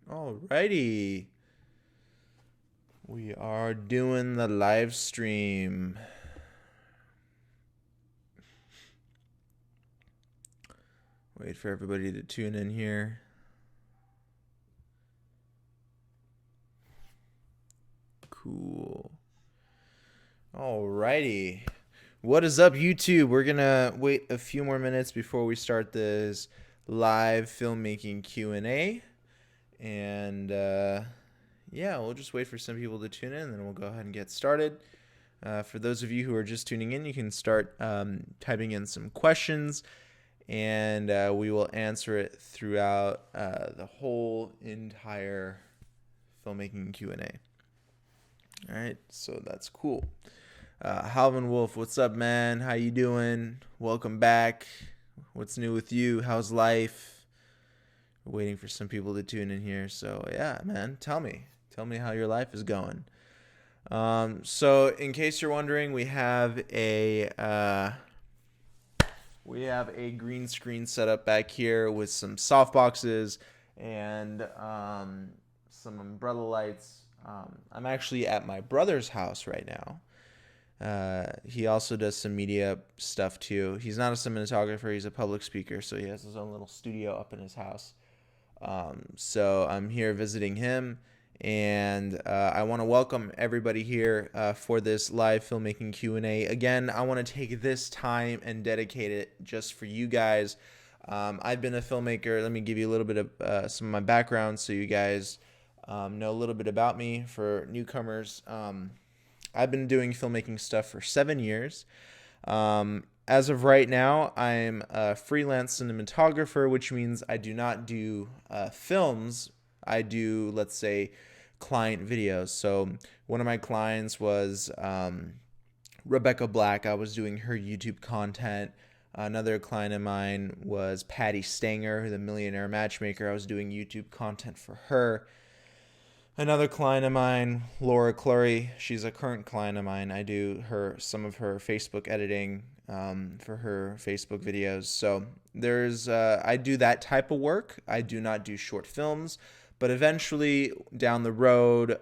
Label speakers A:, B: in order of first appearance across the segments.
A: Alrighty. We are doing the live stream. Wait for everybody to tune in here. Cool. Alrighty. What is up, YouTube? We're gonna wait a few more minutes before we start this live filmmaking Q&A. And yeah, we'll just wait for some people to tune in, and then we'll go ahead and get started. For those of you who are just tuning in, you can start typing in some questions, and we will answer it throughout the whole entire filmmaking Q&A. All right, so that's cool. Halvin Wolf, what's up, man? How you doing? Welcome back. What's new with you? How's life? We're waiting for some people to tune in here. So yeah, man, tell me how your life is going. So in case you're wondering, we have a green screen set up back here with some softboxes and some umbrella lights. I'm actually at my brother's house right now. He also does some media stuff too. He's not a cinematographer, he's a public speaker, so he has his own little studio up in his house. So I'm here visiting him, and I want to welcome everybody here for this live filmmaking Q&A. Again, I want to take this time and dedicate it just for you guys. I've been a filmmaker. Let me give you a little bit of some of my background so you guys know a little bit about me. For newcomers, I've been doing filmmaking stuff for 7 years. As of right now, I'm a freelance cinematographer, which means I do not do films. I do, let's say, client videos. So one of my clients was Rebecca Black. I was doing her YouTube content. Another client of mine was Patty Stanger, the millionaire matchmaker. I was doing YouTube content for her. Another client of mine, Laura Clury, she's a current client of mine. I do some of her Facebook editing for her Facebook videos. So I do that type of work. I do not do short films, but eventually down the road,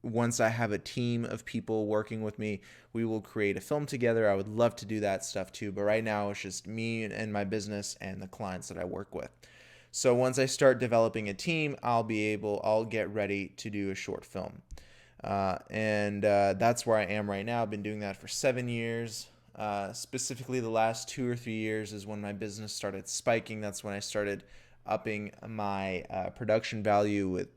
A: once I have a team of people working with me, we will create a film together. I would love to do that stuff too, but right now it's just me and my business and the clients that I work with. So once I start developing a team, I'll get ready to do a short film. And that's where I am right now. I've been doing that for 7 years. Specifically, the last 2 or 3 years is when my business started spiking. That's when I started upping my production value with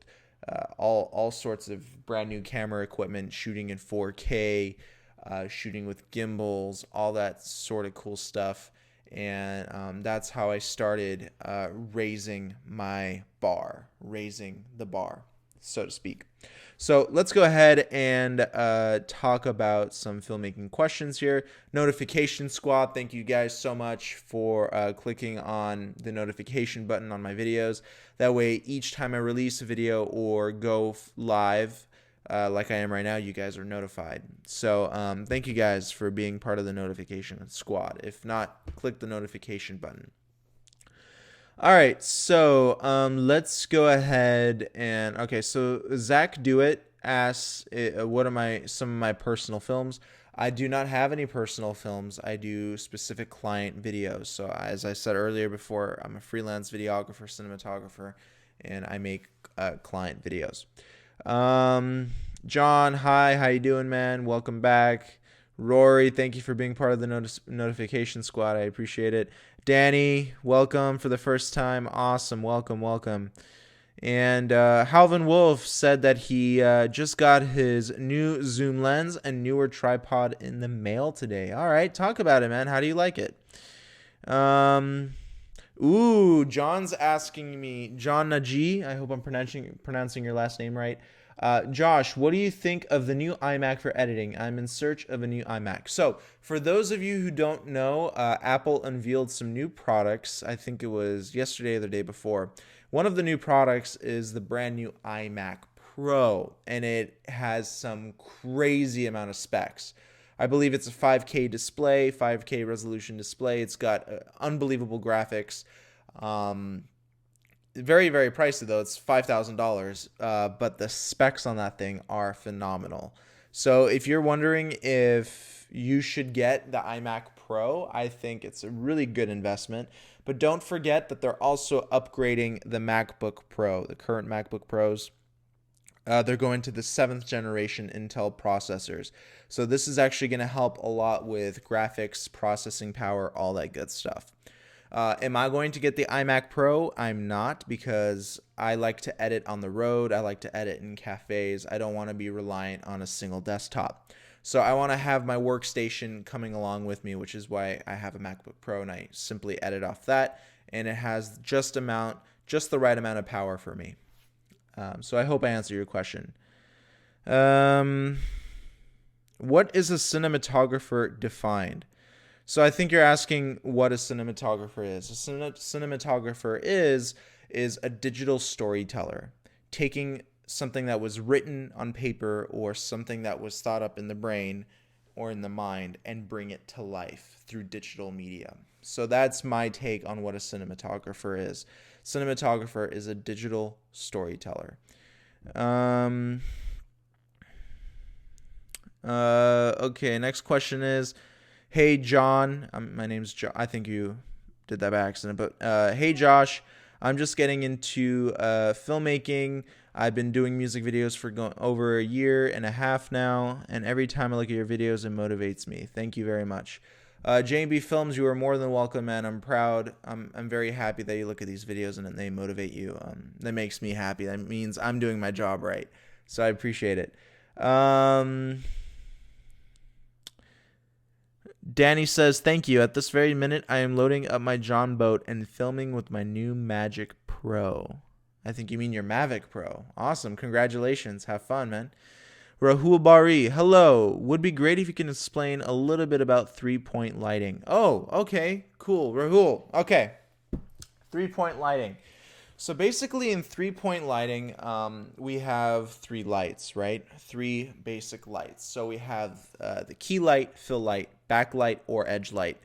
A: all sorts of brand new camera equipment, shooting in 4K, shooting with gimbals, all that sort of cool stuff. And that's how I started raising the bar, so to speak. So let's go ahead and talk about some filmmaking questions here. Notification Squad, thank you guys so much for clicking on the notification button on my videos. That way, each time I release a video or go live, like I am right now, you guys are notified. So thank you guys for being part of the notification squad. If not, click the notification button. All right, so let's go ahead and so Zach Dewitt asks, what are some of my personal films? I do not have any personal films. I do specific client videos. So as I said earlier before, I'm a freelance videographer, cinematographer, and I make client videos. John, hi, how you doing, man? Welcome back. Rory, thank you for being part of the notification squad. I appreciate it. Danny, welcome for the first time. Awesome. Welcome. And Halvin Wolf said that he just got his new zoom lens and newer tripod in the mail today. All right, talk about it, man. How do you like it? John's asking me, John Naji, I hope I'm pronouncing your last name right. Josh, what do you think of the new iMac for editing? I'm in search of a new iMac. So, for those of you who don't know, Apple unveiled some new products. I think it was yesterday or the day before. One of the new products is the brand new iMac Pro, and it has some crazy amount of specs. I believe it's a 5K display, 5K resolution display. It's got unbelievable graphics. Very, very pricey though. It's $5,000, but the specs on that thing are phenomenal. So if you're wondering if you should get the iMac Pro, I think it's a really good investment. But don't forget that they're also upgrading the MacBook Pro, the current MacBook Pros. They're going to the 7th generation Intel processors. So this is actually going to help a lot with graphics, processing power, all that good stuff. Am I going to get the iMac Pro? I'm not, because I like to edit on the road. I like to edit in cafes. I don't want to be reliant on a single desktop. So I want to have my workstation coming along with me, which is why I have a MacBook Pro, and I simply edit off that, and it has just the right amount of power for me. So I hope I answer your question. What is a cinematographer defined? So I think you're asking what a cinematographer is. A cinematographer is a digital storyteller, taking something that was written on paper or something that was thought up in the brain or in the mind and bring it to life through digital media. So that's my take on what a cinematographer is. Cinematographer is a digital storyteller. Okay, next question is, hey, John. My name's John. I think you did that by accident. But hey, Josh. I'm just getting into filmmaking. I've been doing music videos for over a year and a half now. And every time I look at your videos, it motivates me. Thank you very much. J&B Films, you are more than welcome, man. I'm proud. I'm very happy that you look at these videos and they motivate you. That makes me happy. That means I'm doing my job right. So I appreciate it. Danny says, thank you. At this very minute, I am loading up my John boat and filming with my new Magic Pro. I think you mean your Mavic Pro. Awesome. Congratulations. Have fun, man. Rahul Bari, hello. Would be great if you can explain a little bit about 3-point lighting. Oh, okay. Cool. Rahul. Okay. 3-point lighting. So basically in 3-point lighting, we have 3 lights, right? 3 basic lights. So we have the key light, fill light, backlight, or edge light.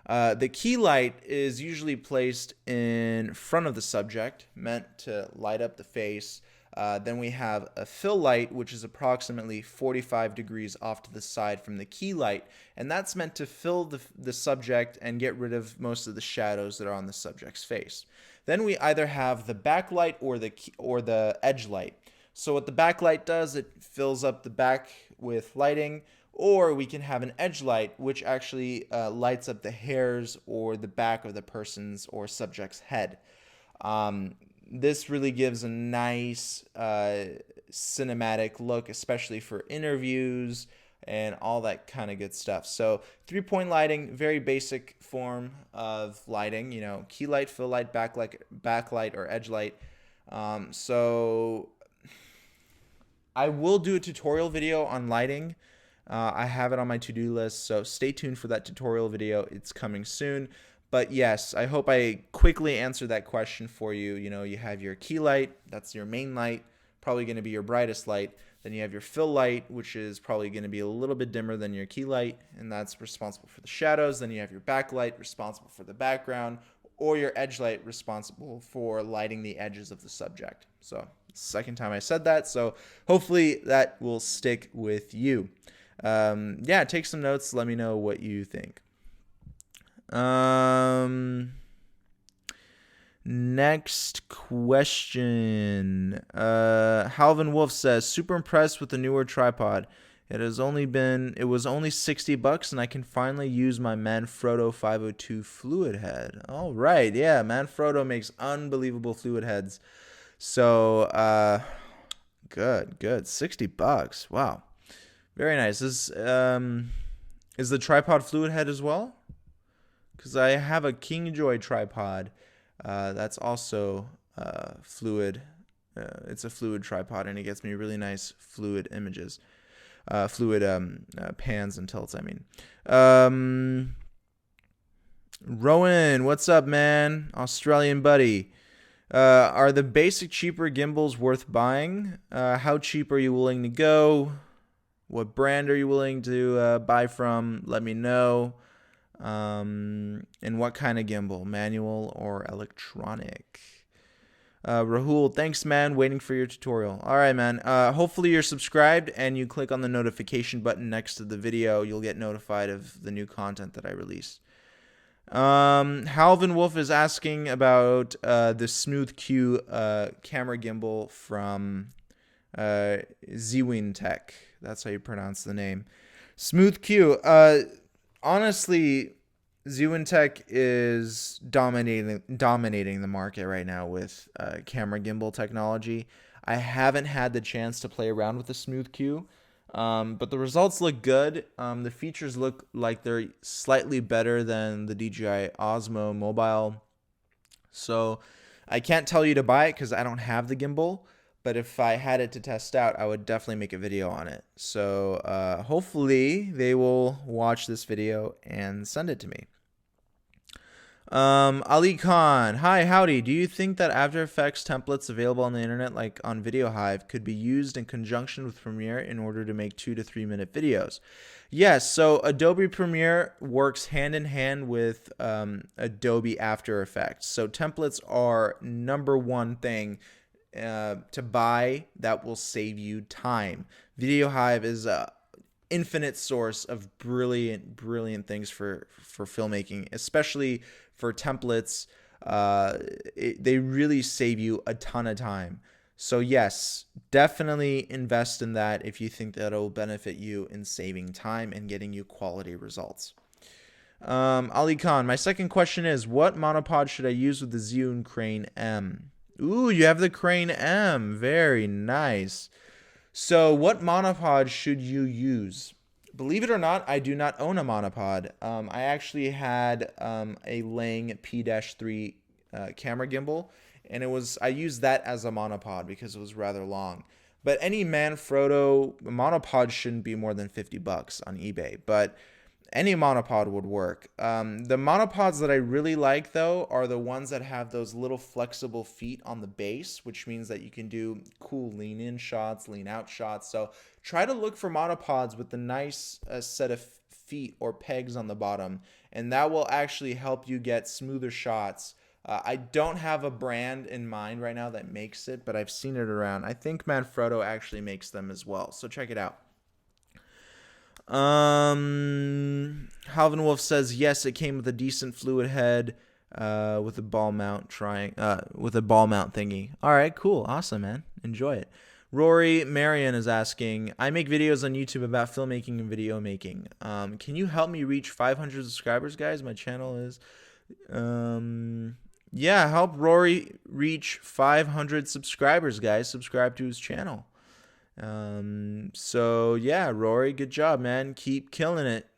A: The key light is usually placed in front of the subject, meant to light up the face. Then we have a fill light, which is approximately 45 degrees off to the side from the key light, and that's meant to fill the subject and get rid of most of the shadows that are on the subject's face. Then we either have the backlight or the edge light. So what the backlight does, it fills up the back with lighting, or we can have an edge light, which actually lights up the hairs or the back of the person's or subject's head. This really gives a nice cinematic look, especially for interviews and all that kind of good stuff. So 3-point lighting, very basic form of lighting, key light, fill light, backlight, or edge light. So I will do a tutorial video on lighting. I have it on my to-do list, so stay tuned for that tutorial video. It's coming soon. But yes, I hope I quickly answered that question for you. You have your key light, that's your main light, probably going to be your brightest light. Then you have your fill light, which is probably going to be a little bit dimmer than your key light, and that's responsible for the shadows. Then you have your backlight, responsible for the background, or your edge light, responsible for lighting the edges of the subject. So, second time I said that, so hopefully that will stick with you. Yeah, take some notes. Let me know what you think. Next question. Halvin Wolf says, super impressed with the newer tripod. It was only $60 and I can finally use my Manfrotto 502 fluid head. All right. Yeah. Manfrotto makes unbelievable fluid heads. So, good. $60. Wow. Very nice. Is the tripod fluid head as well? Because I have a Kingjoy tripod that's also fluid. It's a fluid tripod, and it gets me really nice fluid images, pans and tilts, I mean. Rowan, what's up, man? Australian buddy. Are the basic cheaper gimbals worth buying? How cheap are you willing to go? What brand are you willing to buy from? Let me know. And what kind of gimbal, manual or electronic? Rahul, thanks, man. Waiting for your tutorial. All right, man. Hopefully you're subscribed and you click on the notification button next to the video. You'll get notified of the new content that I release. Halvin Wolf is asking about the Smooth Q camera gimbal from Zwin Tech. That's how you pronounce the name. Smooth Q. Honestly, Zwin Tech is dominating the market right now with camera gimbal technology. I haven't had the chance to play around with the Smooth Q, but the results look good. The features look like they're slightly better than the DJI Osmo Mobile. So I can't tell you to buy it because I don't have the gimbal. But if I had it to test out, I would definitely make a video on it. So hopefully they will watch this video and send it to me. Ali Khan, hi, howdy. Do you think that After Effects templates available on the internet, like on Video Hive, could be used in conjunction with Premiere in order to make 2 to 3 minute videos? Yes, so Adobe Premiere works hand in hand with Adobe After Effects. So templates are #1 thing to buy that will save you time. Video Hive is a infinite source of brilliant things for filmmaking, especially for templates. They really save you a ton of time. So yes, definitely invest in that if you think that it'll benefit you in saving time and getting you quality results. Ali Khan, my second question is, what monopod should I use with the Zhiyun Crane M? Ooh, you have the Crane M. Very nice. So what monopod should you use? Believe it or not, I do not own a monopod. I actually had a Lang P-3 camera gimbal, and I used that as a monopod because it was rather long. But any Manfrotto monopod shouldn't be more than $50 on eBay, but any monopod would work. The monopods that I really like, though, are the ones that have those little flexible feet on the base, which means that you can do cool lean-in shots, lean-out shots. So try to look for monopods with the nice set of feet or pegs on the bottom, and that will actually help you get smoother shots. I don't have a brand in mind right now that makes it, but I've seen it around. I think Manfrotto actually makes them as well, so check it out. Halvin Wolf says yes, it came with a decent fluid head with a ball mount thingy. All right, cool, awesome, man. Enjoy it. Rory Marion is asking, I make videos on YouTube about filmmaking and video making. Can you help me reach 500 subscribers, guys? My channel is yeah, help Rory reach 500 subscribers, guys. Subscribe to his channel. So yeah, Rory, good job, man. Keep killing it.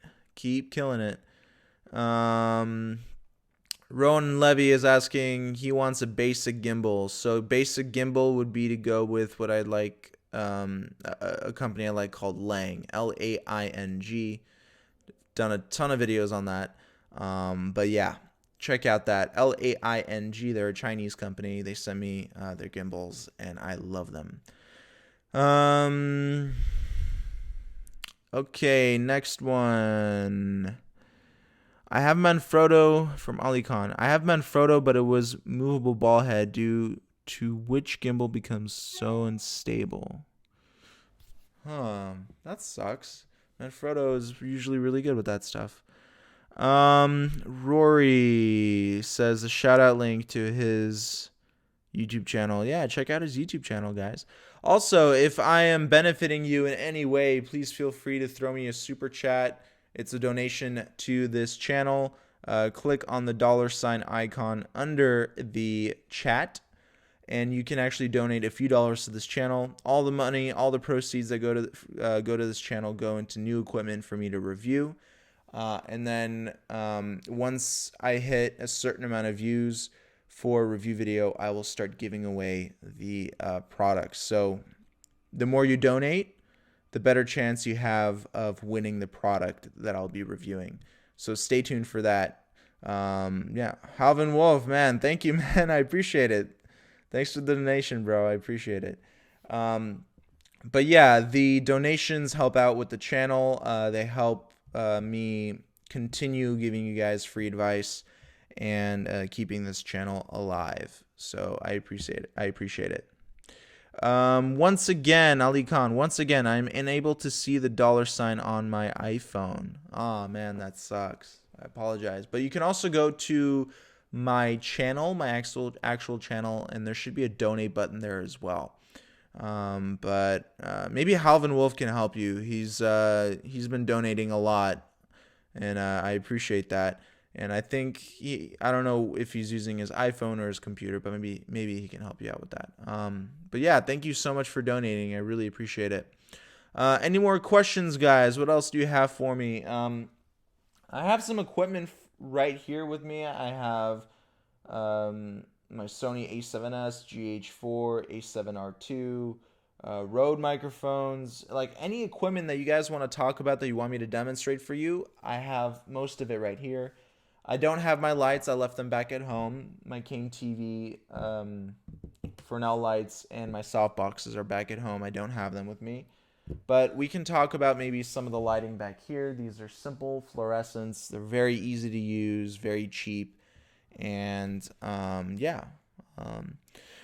A: Rowan Levy is asking, he wants a basic gimbal. So basic gimbal would be to go with what I like, a company I like called Lang, Laing. Done a ton of videos on that. But yeah, check out that Laing. They're a Chinese company. They send me their gimbals and I love them. Okay, next one. I have Manfrotto from Ali Khan. I have Manfrotto, but it was movable ball head due to which gimbal becomes so unstable. That sucks. Manfrotto is usually really good with that stuff. Rory says a shout out link to his YouTube channel. Yeah, check out his YouTube channel, guys. Also, if I am benefiting you in any way, please feel free to throw me a super chat. It's a donation to this channel. Click on the $ icon under the chat, and you can actually donate a few dollars to this channel. All the money, all the proceeds that go to this channel go into new equipment for me to review. And then once I hit a certain amount of views for a review video, I will start giving away the products. So the more you donate, the better chance you have of winning the product that I'll be reviewing. So stay tuned for that. Yeah, Halvin Wolf, man, thank you, man. I appreciate it. Thanks for the donation, bro. I appreciate it. But yeah, the donations help out with the channel. They help me continue giving you guys free advice. and keeping this channel alive. So I appreciate it. I appreciate it. Once again, Ali Khan, once again, I'm unable to see the $ on my iPhone. Oh man, that sucks. I apologize. But you can also go to my channel, my actual channel, and there should be a donate button there as well. But maybe Halvin Wolf can help you. He's been donating a lot, and I appreciate that. And I think I don't know if he's using his iPhone or his computer, but maybe he can help you out with that. But yeah, thank you so much for donating. I really appreciate it. Any more questions, guys? What else do you have for me? I have some equipment right here with me. I have my Sony a7S, GH4, a7R2, Rode microphones, like any equipment that you guys want to talk about that you want me to demonstrate for you. I have most of it right here. I don't have my lights. I left them back at home. My King TV, Fresnel lights, and my softboxes are back at home. I don't have them with me. But we can talk about maybe some of the lighting back here. These are simple fluorescents. They're very easy to use, very cheap. And yeah.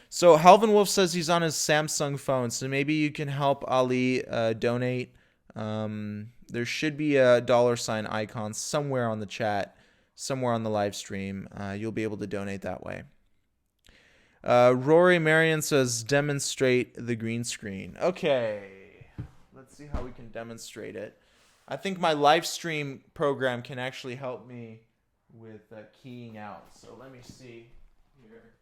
A: So Halvin Wolf says he's on his Samsung phone. So maybe you can help Ali donate. There should be a $ icon somewhere on the chat, somewhere on the live stream. You'll be able to donate that way. Rory Marion says demonstrate the green screen. Okay, let's see how we can demonstrate it. I think my live stream program can actually help me with keying out. So let me see here.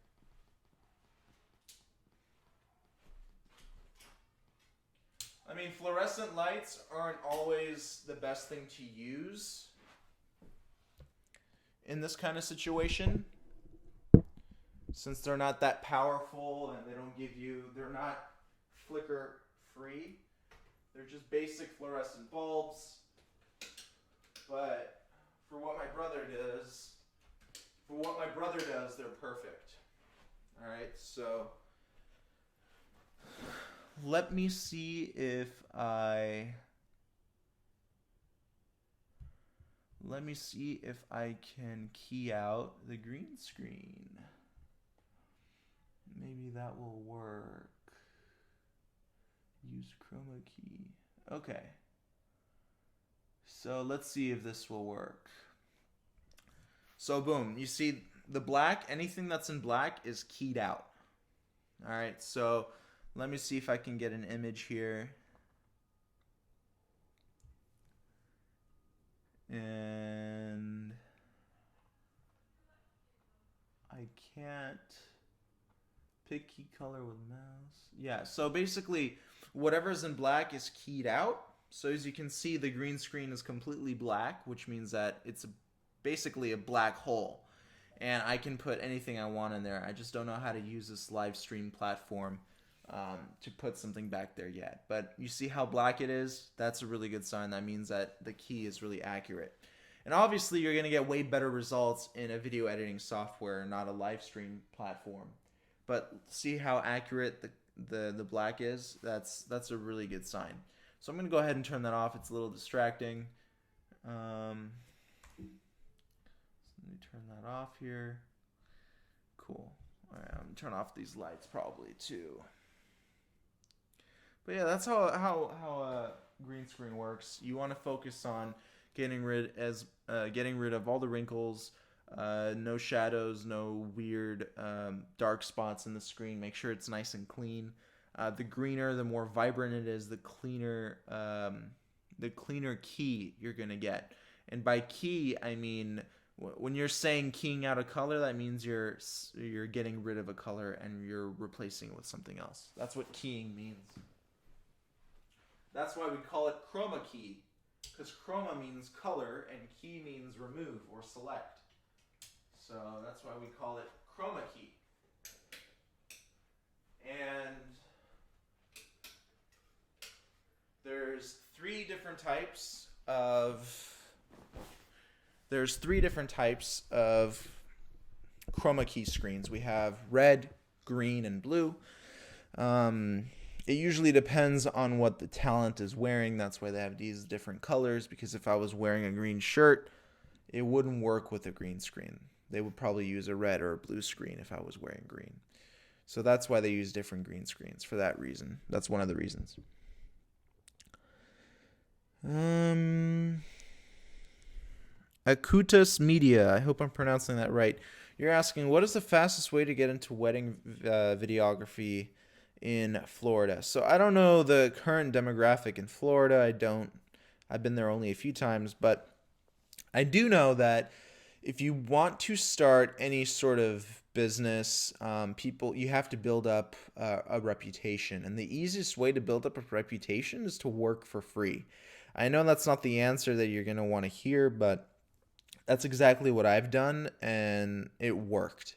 A: I mean, fluorescent lights aren't always the best thing to use in this kind of situation, since they're not that powerful and they're not flicker free. They're just basic fluorescent bulbs. But for what my brother does, they're perfect. All right, so let me see if I can key out the green screen. Maybe that will work. Use chroma key. Okay. So let's see if this will work. So boom, you see the black, anything that's in black is keyed out. All right, so let me see if I can get an image here. And I can't pick key color with mouse. Yeah, so basically whatever's in black is keyed out. So as you can see, the green screen is completely black, which means that it's basically a black hole. And I can put anything I want in there. I just don't know how to use this live stream platform to put something back there yet. But you see how black it is? That's a really good sign. That means that the key is really accurate. And obviously you're going to get way better results in a video editing software, not a live stream platform. But see how accurate the black is? That's a really good sign. So I'm going to go ahead and turn that off. It's a little distracting. Let me turn that off here. Cool. All right, I'm going to turn off these lights probably too. But yeah, that's how green screen works. You want to focus on getting rid of all the wrinkles, no shadows, no weird dark spots in the screen. Make sure it's nice and clean. The greener, the more vibrant it is, the cleaner key you're gonna get. And by key, I mean when you're saying keying out a color, that means you're getting rid of a color and you're replacing it with something else. That's what keying means. That's why we call it chroma key, because chroma means color and key means remove or select. So that's why we call it chroma key. And there's three different types of chroma key screens. We have red, green, and blue. It usually depends on what the talent is wearing. That's why they have these different colors, because if I was wearing a green shirt, it wouldn't work with a green screen. They would probably use a red or a blue screen if I was wearing green. So that's why they use different green screens, for that reason. That's one of the reasons. Akutas Media, I hope I'm pronouncing that right. You're asking, what is the fastest way to get into wedding videography in Florida? So I don't know the current demographic in Florida. I've been there only a few times, but I do know that if you want to start any sort of business, you have to build up a reputation. And the easiest way to build up a reputation is to work for free. I know that's not the answer that you're going to want to hear, but that's exactly what I've done, and it worked.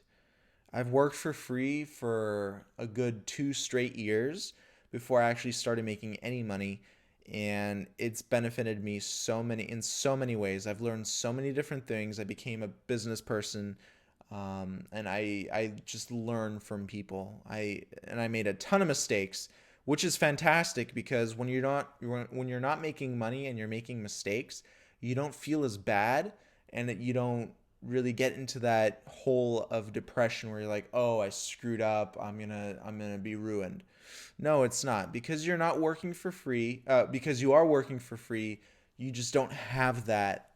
A: I've worked for free for a good 2 straight years before I actually started making any money, and it's benefited me in so many ways. I've learned so many different things. I became a business person, and I just learn from people. I made a ton of mistakes, which is fantastic, because when you're not making money and you're making mistakes, you don't feel as bad, and that you don't really get into that hole of depression where you're like, oh, I screwed up, I'm gonna be ruined. No, it's not, because you're not working for free. Because you are working for free, you just don't have that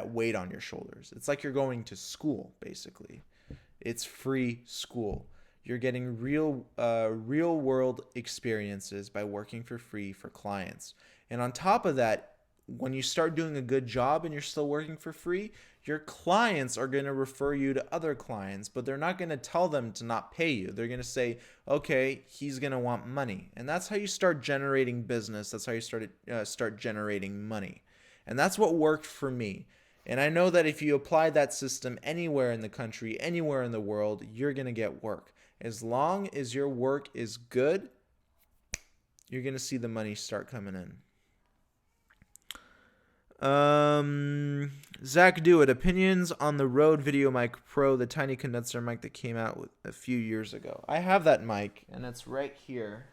A: weight on your shoulders. It's like you're going to school, basically. It's free school. You're getting real world experiences by working for free for clients. And on top of that, when you start doing a good job and you're still working for free, your clients are going to refer you to other clients, but they're not going to tell them to not pay you. They're going to say, okay, he's going to want money. And that's how you start generating business. That's how you start generating money. And that's what worked for me. And I know that if you apply that system anywhere in the country, anywhere in the world, you're going to get work. As long as your work is good, you're going to see the money start coming in. Zach Dewitt, opinions on the Rode VideoMic Pro, the tiny condenser mic that came out a few years ago. I have that mic, and it's right here.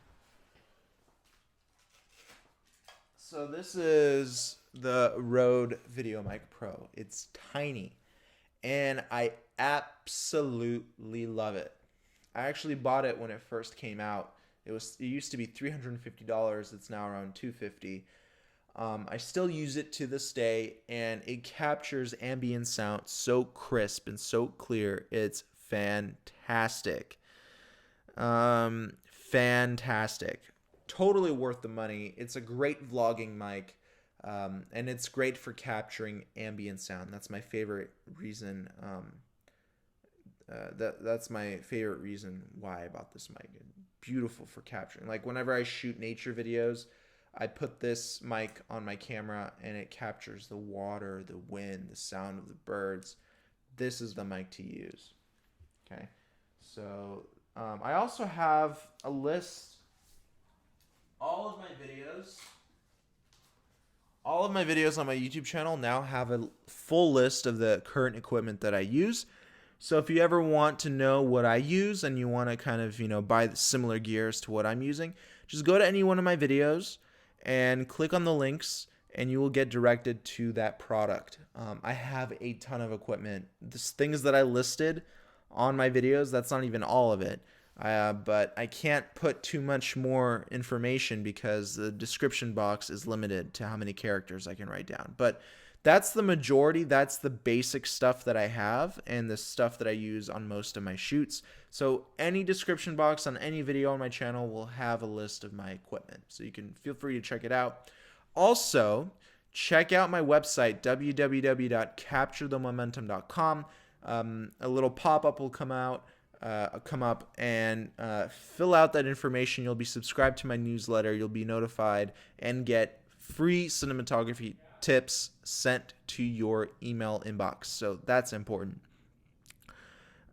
A: So this is the Rode VideoMic Pro. It's tiny, and I absolutely love it. I actually bought it when it first came out. It used to be $350. It's now around $250. I still use it to this day, and it captures ambient sound so crisp and so clear. It's fantastic. Fantastic. Totally worth the money. It's a great vlogging mic, and it's great for capturing ambient sound. That's my favorite reason. That's my favorite reason why I bought this mic. Beautiful for capturing. Like whenever I shoot nature videos, I put this mic on my camera and it captures the water, the wind, the sound of the birds. This is the mic to use. Okay. So I also have a list. All of my videos on my YouTube channel now have a full list of the current equipment that I use. So if you ever want to know what I use and you want to kind of, buy similar gears to what I'm using, just go to any one of my videos and click on the links and you will get directed to that product. I have a ton of equipment. The things that I listed on my videos, that's not even all of it. But I can't put too much more information because the description box is limited to how many characters I can write down. But that's the majority. That's the basic stuff that I have and the stuff that I use on most of my shoots. So any description box on any video on my channel will have a list of my equipment. So you can feel free to check it out. Also, check out my website, www.capturethemomentum.com. A little pop-up will come up and fill out that information. You'll be subscribed to my newsletter. You'll be notified and get free cinematography tips sent to your email inbox. So that's important.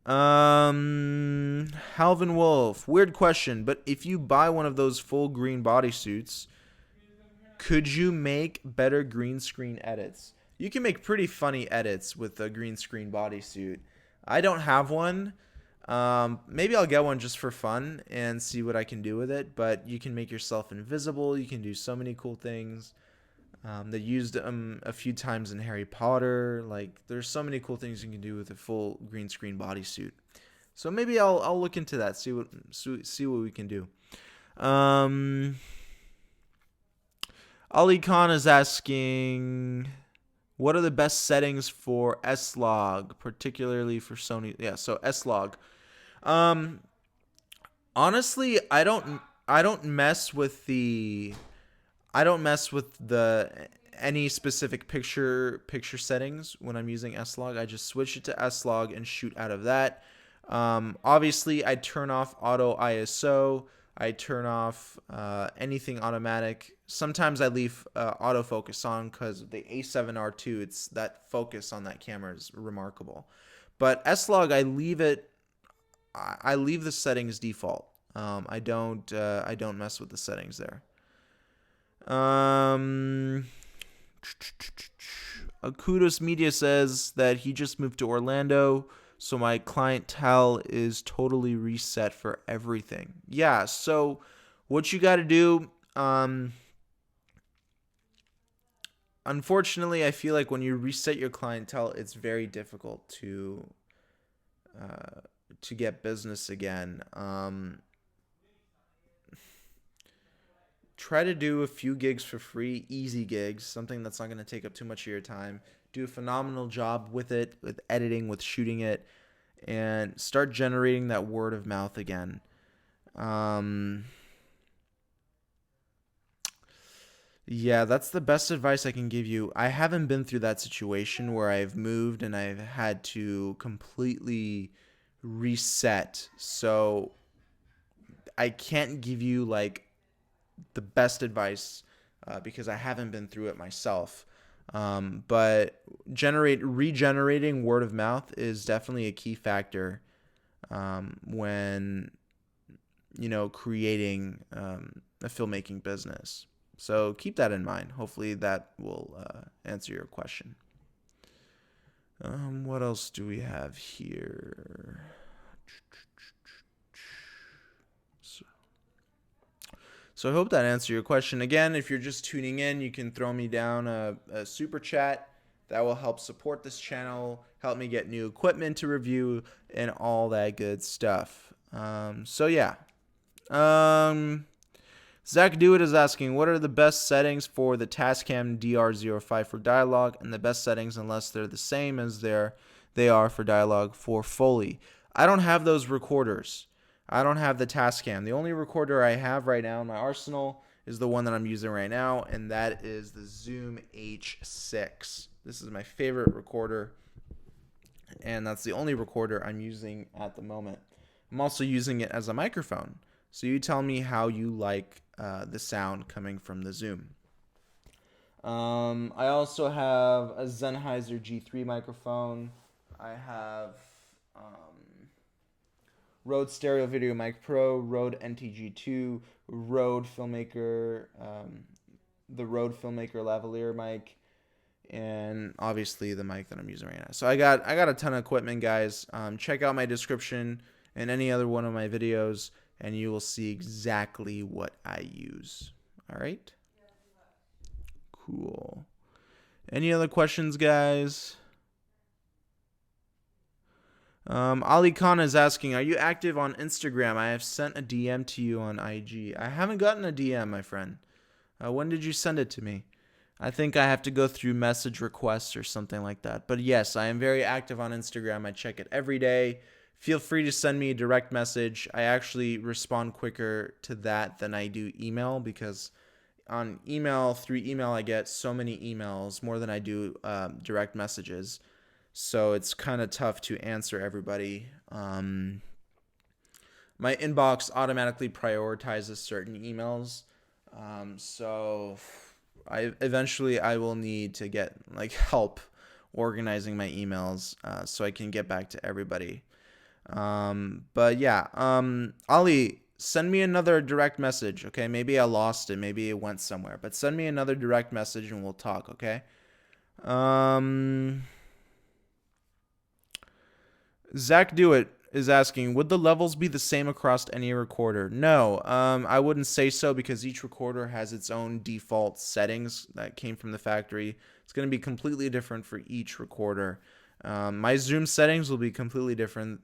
A: Halvin Wolf, weird question, but if you buy one of those full green bodysuits, could you make better green screen edits? You can make pretty funny edits with a green screen bodysuit. I don't have one. Maybe I'll get one just for fun and see what I can do with it, but you can make yourself invisible. You can do so many cool things. They used them a few times in Harry Potter. Like, there's so many cool things you can do with a full green screen bodysuit. So maybe I'll look into that. See what we can do. Ali Khan is asking, what are the best settings for S-Log, particularly for Sony? Yeah, so S-Log. Um, Honestly, I don't mess with the any specific picture settings when I'm using S-Log. I just switch it to S-Log and shoot out of that. Obviously, I turn off auto ISO. I turn off anything automatic. Sometimes I leave autofocus on because the A7R2, it's that focus on that camera is remarkable. But S-Log, I leave it. I leave the settings default. I don't mess with the settings there. Akudos Media says that he just moved to Orlando, so my clientele is totally reset for everything. Yeah, so what you got to do, unfortunately, I feel like when you reset your clientele, it's very difficult to get business again. Try to do a few gigs for free, easy gigs, something that's not going to take up too much of your time. Do a phenomenal job with it, with editing, with shooting it, and start generating that word of mouth again. Yeah, that's the best advice I can give you. I haven't been through that situation where I've moved and I've had to completely reset. So I can't give you like the best advice because I haven't been through it myself. But regenerating word of mouth is definitely a key factor when creating a filmmaking business. So keep that in mind. Hopefully that will answer your question. What else do we have here? So I hope that answered your question. Again, if you're just tuning in, you can throw me down a super chat. That will help support this channel, help me get new equipment to review, and all that good stuff. So yeah. Zach Dewitt is asking, what are the best settings for the Tascam DR05 for dialogue, and the best settings unless they're the same as they are for dialogue for Foley? I don't have those recorders. I don't have the Tascam. The only recorder I have right now in my arsenal is the one that I'm using right now, and that is the Zoom H6. This is my favorite recorder, and that's the only recorder I'm using at the moment. I'm also using it as a microphone. So you tell me how you like the sound coming from the Zoom. I also have a Sennheiser G3 microphone. I have Rode Stereo Video Mic Pro, Rode NTG2, Rode Filmmaker, the Rode Filmmaker lavalier mic, and obviously the mic that I'm using right now. So I got a ton of equipment, guys. Check out my description and any other one of my videos, and you will see exactly what I use. All right? Cool. Any other questions, guys? Ali Khan is asking, are you active on Instagram? I have sent a DM to you on IG. I haven't gotten a DM, my friend. When did you send it to me? I think I have to go through message requests or something like that. But yes, I am very active on Instagram. I check it every day. Feel free to send me a direct message. I actually respond quicker to that than I do email, because on through email, I get so many emails, more than I do direct messages. So it's kind of tough to answer everybody. My inbox automatically prioritizes certain emails. So I will need to get help organizing my emails so I can get back to everybody. But yeah, Ali, send me another direct message, okay? Maybe I lost it. Maybe it went somewhere. But send me another direct message and we'll talk, okay? Zach Dewitt is asking, would the levels be the same across any recorder? No, I wouldn't say so, because each recorder has its own default settings that came from the factory. It's going to be completely different for each recorder. My Zoom settings will be completely different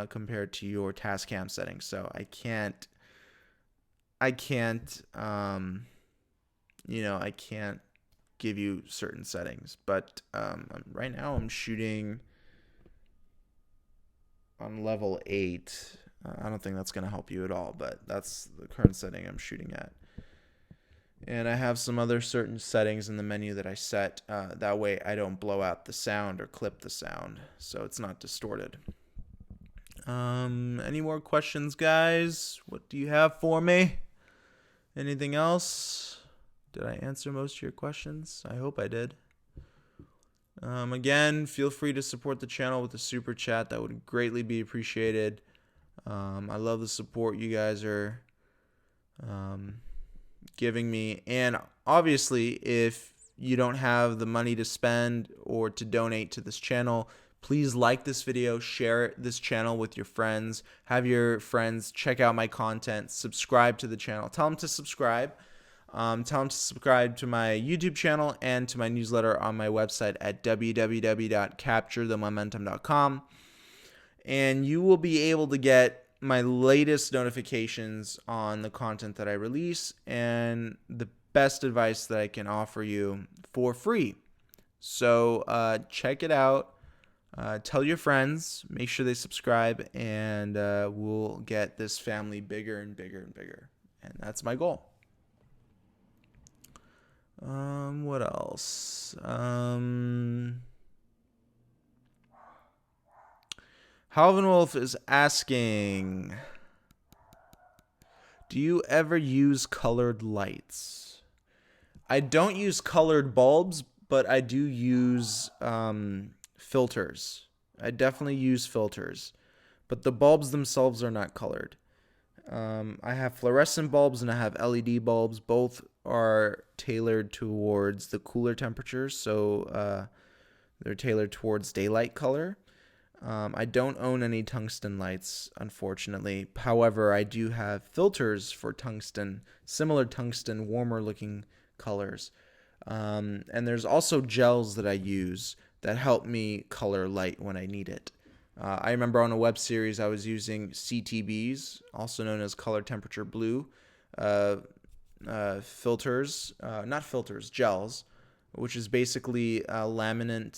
A: compared to your Tascam settings, so I can't, I can't give you certain settings. But right now I'm shooting on level 8. I don't think that's going to help you at all, but that's the current setting I'm shooting at. And I have some other certain settings in the menu that I set. That way I don't blow out the sound or clip the sound, so it's not distorted. Any more questions, guys? What do you have for me? Anything else? Did I answer most of your questions? I hope I did. Again, feel free to support the channel with a super chat. That would greatly be appreciated. I love the support you guys are giving me. And obviously, if you don't have the money to spend or to donate to this channel, please like this video, share this channel with your friends, have your friends check out my content, subscribe to the channel. Tell them to subscribe. Tell them to subscribe to my YouTube channel and to my newsletter on my website at www.capturethemomentum.com. And you will be able to get my latest notifications on the content that I release and the best advice that I can offer you for free. So check it out. Tell your friends, make sure they subscribe, and we'll get this family bigger and bigger and bigger. And that's my goal. What else? Halvin Wolf is asking, do you ever use colored lights? I don't use colored bulbs, but I do use filters. I definitely use filters, but the bulbs themselves are not colored. I have fluorescent bulbs and I have LED bulbs. Both are tailored towards the cooler temperatures, so they're tailored towards daylight color. I don't own any tungsten lights, unfortunately. However, I do have filters for tungsten, similar tungsten, warmer looking colors. And there's also gels that I use that help me color light when I need it. I remember on a web series I was using CTBs, also known as color temperature blue, filters, not filters, gels, which is basically laminated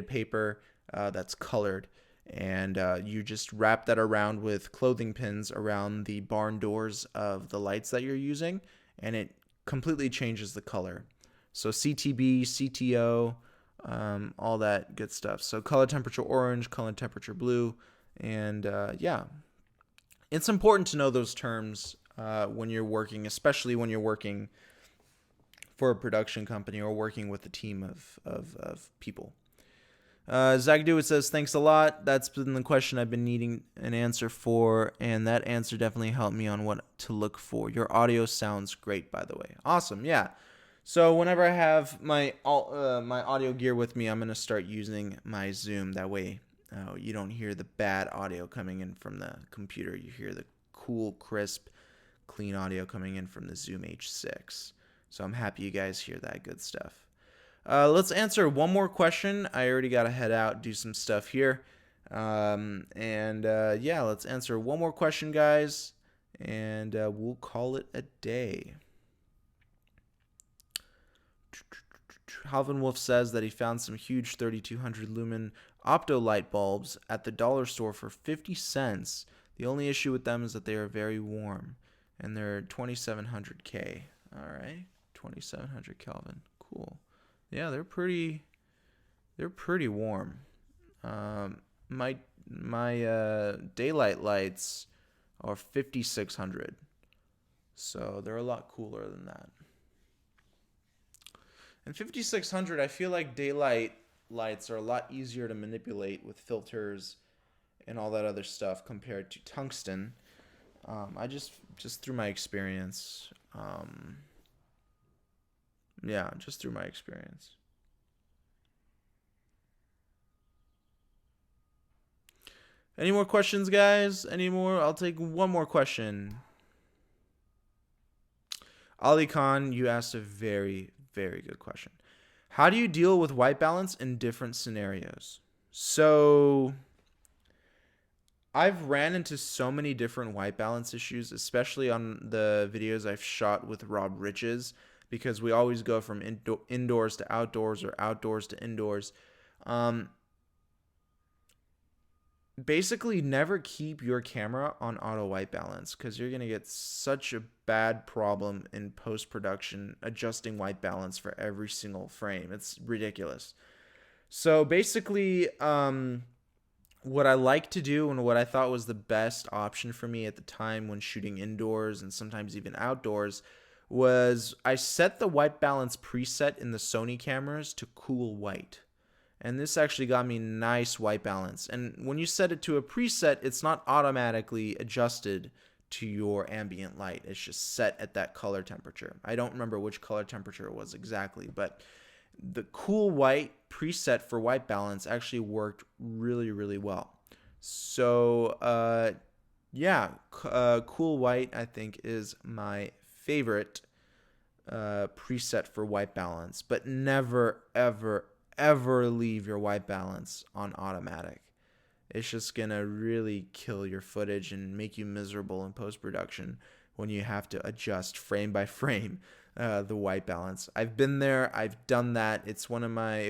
A: paper that's colored. And you just wrap that around with clothing pins around the barn doors of the lights that you're using, and it completely changes the color. So CTB, CTO, all that good stuff. So color temperature orange, color temperature blue, and yeah. It's important to know those terms when you're working, especially when you're working for a production company or working with a team of people. Zach Dewitt says, thanks a lot. That's been the question I've been needing an answer for, and that answer definitely helped me on what to look for. Your audio sounds great, by the way. Awesome, yeah. So whenever I have my audio gear with me, I'm going to start using my Zoom. That way you don't hear the bad audio coming in from the computer. You hear the cool, crisp, clean audio coming in from the Zoom H6. So I'm happy you guys hear that good stuff. Let's answer one more question. I already got to head out, do some stuff here. Yeah, let's answer one more question, guys, and we'll call it a day. Halvin Wolf says that he found some huge 3200 lumen opto light bulbs at the dollar store for 50 cents. The only issue with them is that they are very warm, and they're 2700K. All right, 2700 Kelvin. Cool. Yeah, they're pretty warm. My daylight lights are 5600, so they're a lot cooler than that. And 5600, I feel like daylight lights are a lot easier to manipulate with filters and all that other stuff compared to tungsten. I just through my experience. Yeah, just through my experience. Any more questions, guys? Any more? I'll take one more question. Ali Khan, you asked a very, very good question. How do you deal with white balance in different scenarios? So I've ran into so many different white balance issues, especially on the videos I've shot with Rob Riches, because we always go from indoors to outdoors or outdoors to indoors. Um, Basically, never keep your camera on auto white balance because you're going to get such a bad problem in post production adjusting white balance for every single frame. It's ridiculous. So basically, what I like to do and what I thought was the best option for me at the time when shooting indoors and sometimes even outdoors was I set the white balance preset in the Sony cameras to cool white. And this actually got me nice white balance. And when you set it to a preset, it's not automatically adjusted to your ambient light. It's just set at that color temperature. I don't remember which color temperature it was exactly, but the cool white preset for white balance actually worked really, really well. So, yeah, cool white I think is my favorite preset for white balance, but never, ever, ever leave your white balance on automatic. It's just gonna really kill your footage and make you miserable in post-production when you have to adjust frame by frame the white balance. I've been there. I've done that. It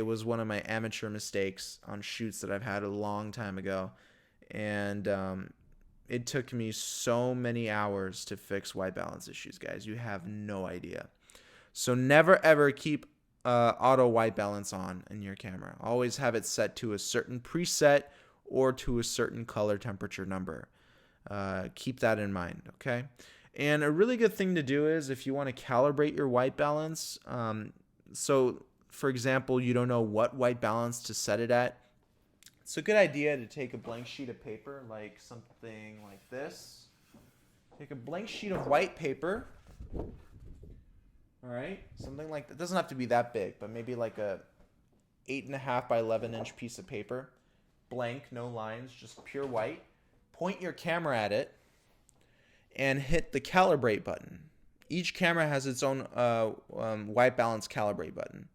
A: was one of my amateur mistakes on shoots that I've had a long time ago, and it took me so many hours to fix white balance issues, guys. You have no idea. So never ever keep auto white balance on in your camera. Always have it set to a certain preset or to a certain color temperature number. Keep that in mind, okay? And a really good thing to do is if you want to calibrate your white balance, so for example, you don't know what white balance to set it at, it's a good idea to take a blank sheet of paper, like something like this. Take a blank sheet of white paper, all right? Something like that. It doesn't have to be that big, but maybe like a 8.5 by 11-inch piece of paper. Blank, no lines, just pure white. Point your camera at it and hit the calibrate button. Each camera has its own white balance calibrate button.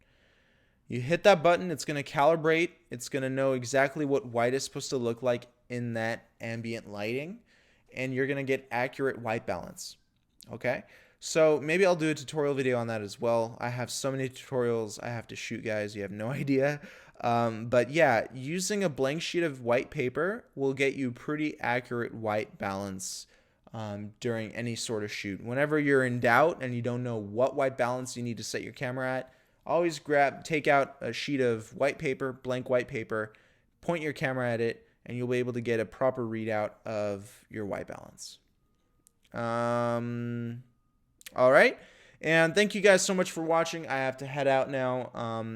A: You hit that button, it's going to calibrate. It's going to know exactly what white is supposed to look like in that ambient lighting, and you're going to get accurate white balance. Okay? So maybe I'll do a tutorial video on that as well. I have so many tutorials I have to shoot, guys. You have no idea. But yeah, using a blank sheet of white paper will get you pretty accurate white balance during any sort of shoot. Whenever you're in doubt and you don't know what white balance you need to set your camera at, always take out a sheet of white paper, blank white paper, point your camera at it, and you'll be able to get a proper readout of your white balance. All right. And thank you guys so much for watching. I have to head out now.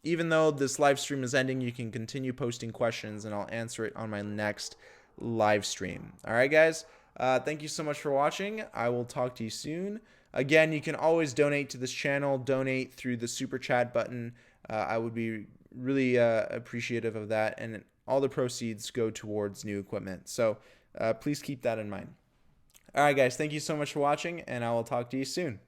A: Even though this live stream is ending, you can continue posting questions and I'll answer it on my next live stream. All right, guys. Thank you so much for watching. I will talk to you soon. Again, you can always donate to this channel. Donate through the super chat button. I would be really appreciative of that. And all the proceeds go towards new equipment. So please keep that in mind. All right, guys. Thank you so much for watching, and I will talk to you soon.